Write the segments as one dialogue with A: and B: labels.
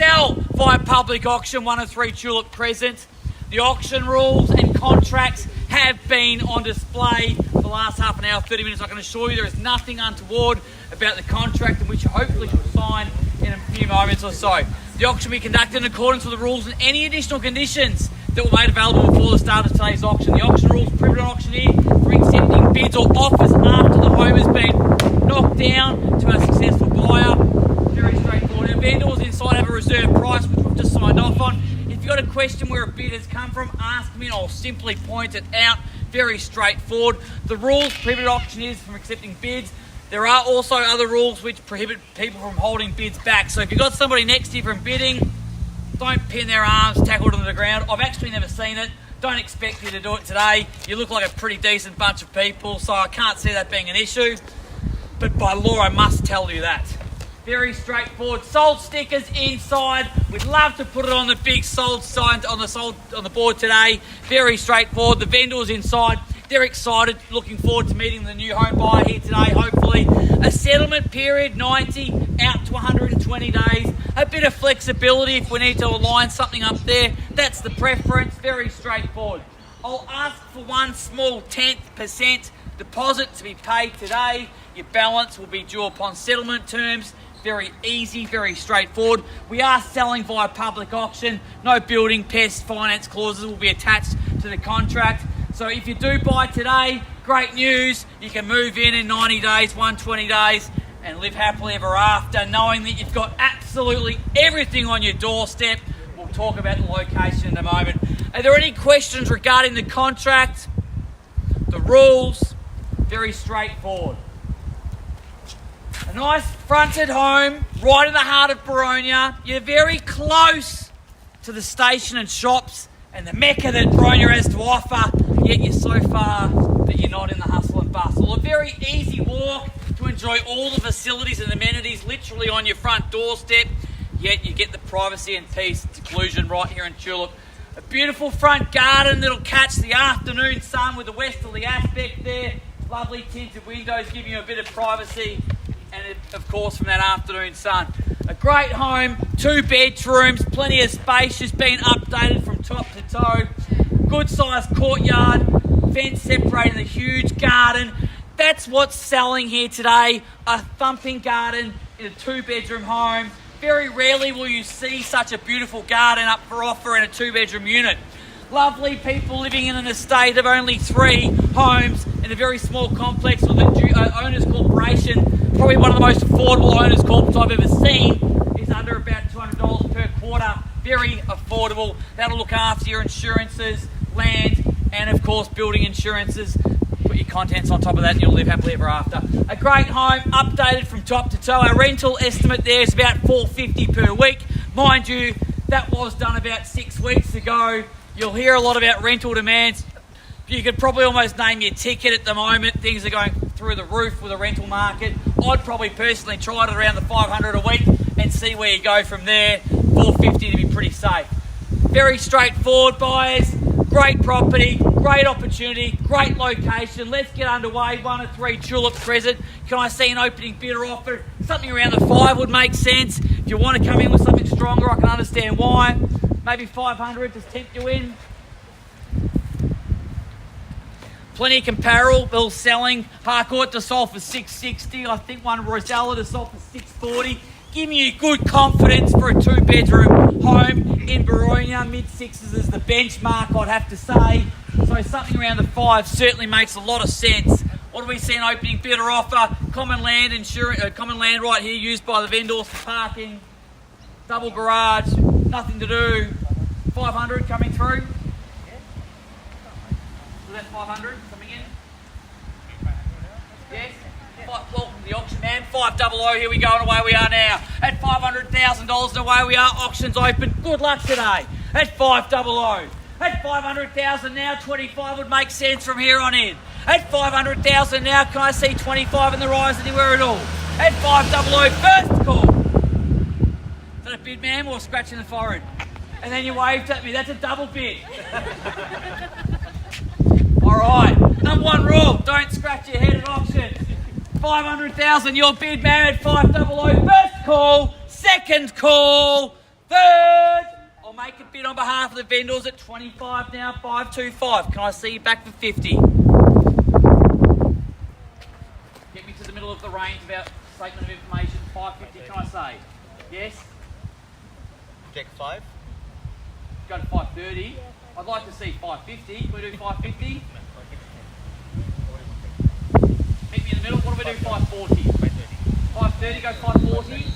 A: sell via public auction 103 Tulip Crescent. The auction rules and contracts have been on display for the last half an hour, 30 minutes. I can assure you there is nothing untoward about the contract, in which you hopefully should sign in a few moments or so. The auction will be conducted in accordance with the rules and any additional conditions that were made available before the start of today's auction. The auction rules prohibit an auctioneer from accepting bids or offers after the home has been knocked down to a successful buyer. Very straightforward. The vendors inside have a reserve price, which we've just signed off on. If you've got a question where a bid has come from, ask me and I'll simply point it out. Very straightforward. The rules prohibit auctioneers from accepting bids. There are also other rules which prohibit people from holding bids back. So if you've got somebody next to you from bidding, don't pin their arms, tackle them to the ground. I've actually never seen it. Don't expect you to do it today. You look like a pretty decent bunch of people, so I can't see that being an issue. But by law, I must tell you that. Very straightforward. Sold stickers inside. We'd love to put it on the big sold sign on the board today. Very straightforward. The vendors inside, they're excited, looking forward to meeting the new home buyer here today, hopefully. A settlement period, 90 out to 120 days. A bit of flexibility if we need to align something up there. That's the preference. Very straightforward. I'll ask for one small 10% deposit to be paid today. Your balance will be due upon settlement terms. Very easy, very straightforward. We are selling via public auction. No building, pest, finance clauses will be attached to the contract. So if you do buy today, great news. You can move in 90 days, 120 days, and live happily ever after, knowing that you've got absolutely everything on your doorstep. We'll talk about the location in a moment. Are there any questions regarding the contract? The rules? Very straightforward. A nice fronted home, right in the heart of Boronia. You're very close to the station and shops and the mecca that Boronia has to offer, yet you're so far that you're not in the hustle and bustle. A very easy walk to enjoy all the facilities and amenities literally on your front doorstep, yet you get the privacy and peace and seclusion right here in Tulip. A beautiful front garden that'll catch the afternoon sun with the westerly aspect there. Lovely tinted windows giving you a bit of privacy and of course from that afternoon sun. A great home, 2 bedrooms, plenty of space, just been updated from top to toe. Good sized courtyard, fence separating the huge garden. That's what's selling here today, a thumping garden in a 2-bedroom home. Very rarely will you see such a beautiful garden up for offer in a 2-bedroom unit. Lovely people living in an estate of only 3 homes in a very small complex with an owners corporation. Probably one of the most affordable owners corps I've ever seen. Is under about $200 per quarter. Very affordable. That'll look after your insurances, land, and of course building insurances. Put your contents on top of that and you'll live happily ever after. A great home, updated from top to toe. Our rental estimate there is about $450 per week. Mind you, that was done about 6 weeks ago. You'll hear a lot about rental demands. You could probably almost name your ticket at the moment. Things are going through the roof with the rental market. I'd probably personally try it around the $500 a week and see where you go from there. $450 to be pretty safe. Very straightforward, buyers. Great property, great opportunity, great location. Let's get underway. 103 Tulip Crescent. Can I see an opening bid or offer? Something around the 5 would make sense. If you want to come in with something stronger, I can understand why. Maybe 500 to tempt you in. Plenty of comparable bills selling. Harcourt to sold for $660. I think one Rosella to sold for $640. Giving you good confidence for a 2-bedroom home in Boronia. Mid-6s is the benchmark, I'd have to say. So something around the 5 certainly makes a lot of sense. What do we see? An opening bid or offer? Common land right here used by the vendors for parking. Double garage, nothing to do. 500 coming through. So that's 500 coming in. Yes. Welcome to the auction, man. 500. Here we go, and away we are now. At $500,000, and away we are. Auction's open. Good luck today. At 500. At 500,000 now. 25 would make sense from here on in. At 500,000 now. Can I see 25 in the rise anywhere at all? At 500. First call. Is that a bid, ma'am, or scratching the forehead? And then you waved at me. That's a double bid. All right. Number 1 rule: don't scratch your head at auction. 500,000, your bid, man, at 500. First call, second call, third. I'll make a bid on behalf of the vendors at 25 now, 525. Can I see you back for 50? Get me to the middle of the range about statement of information, 550, can I say? Yes?
B: Deck 5.
A: Go to 530. I'd like to see 550. Can we do 550? Meet me in the middle. What do we do? 540. 530, go 540.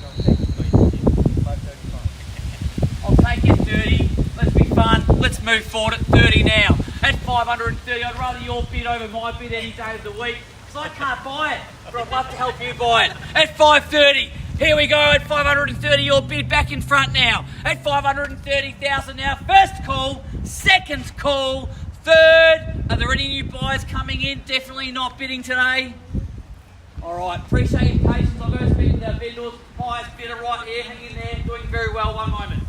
A: I'll take you 30. Let's be fun. Let's move forward at 30 now. At 530, I'd rather your bid over my bid any day of the week, because I can't buy it, but I'd love to help you buy it. At 530, here we go. At 530, your bid back in front now. At 530,000 now. First call, second call, third. Are there any new buyers coming in? Definitely not bidding today. All right, appreciate your patience. I'll go speak with our vendors. Highest bidder right here, hang in there, doing very well. One moment.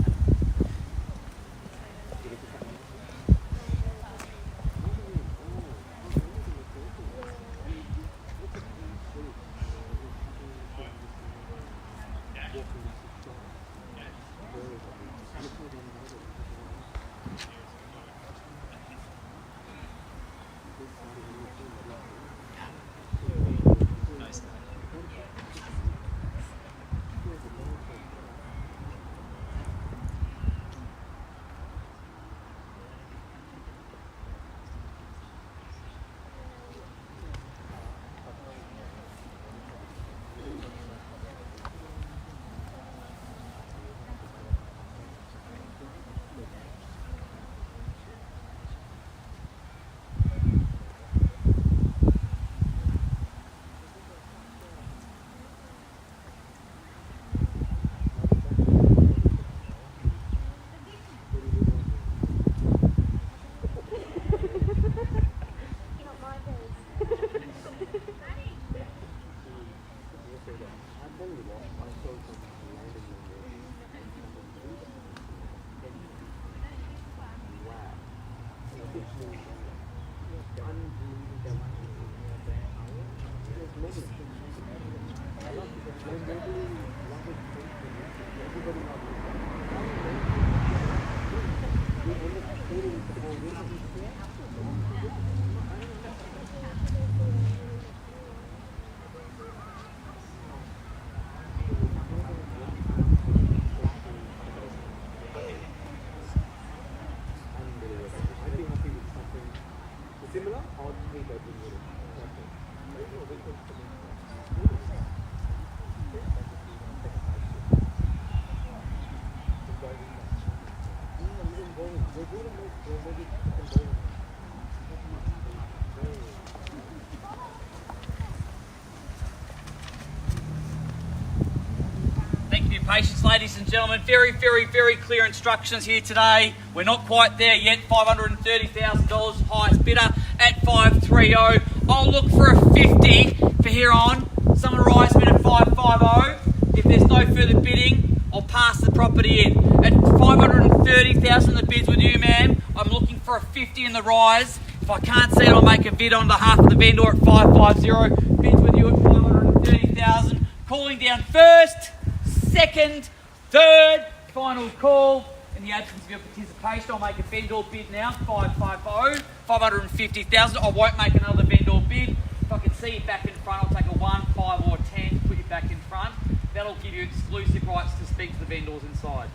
A: Thank you for your patience, ladies and gentlemen. Very, very, very clear instructions here today. We're not quite there yet. $530,000, highest bidder at 530. I'll look for a 50 for here on. Someone rise bid at 550. If there's no further bidding, I'll pass the property in. At 530,000, the bid's with you, ma'am. I'm looking for a 50 in the rise. If I can't see it, I'll make a bid on behalf of the vendor at 550. Bids with you at 530,000. Calling down first, second, third, final call. In the absence of your participation, I'll make a vendor bid now, 550, 550,000. I won't make another vendor bid. If I can see you back in front, I'll take a 1, 5 or 10 to put you back in front. That'll give you exclusive rights to speak to the vendors inside.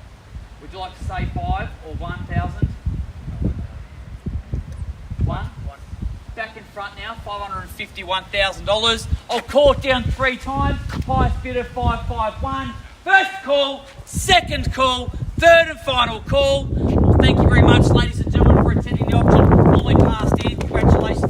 A: Would you like to say 5 or 1,000? 1? Back in front now, $551,000. I'll call it down 3 times. Highest bidder 551. First call, second call, third and final call. Well, thank you very much, ladies and gentlemen, for attending the auction. Fully passed in. Congratulations.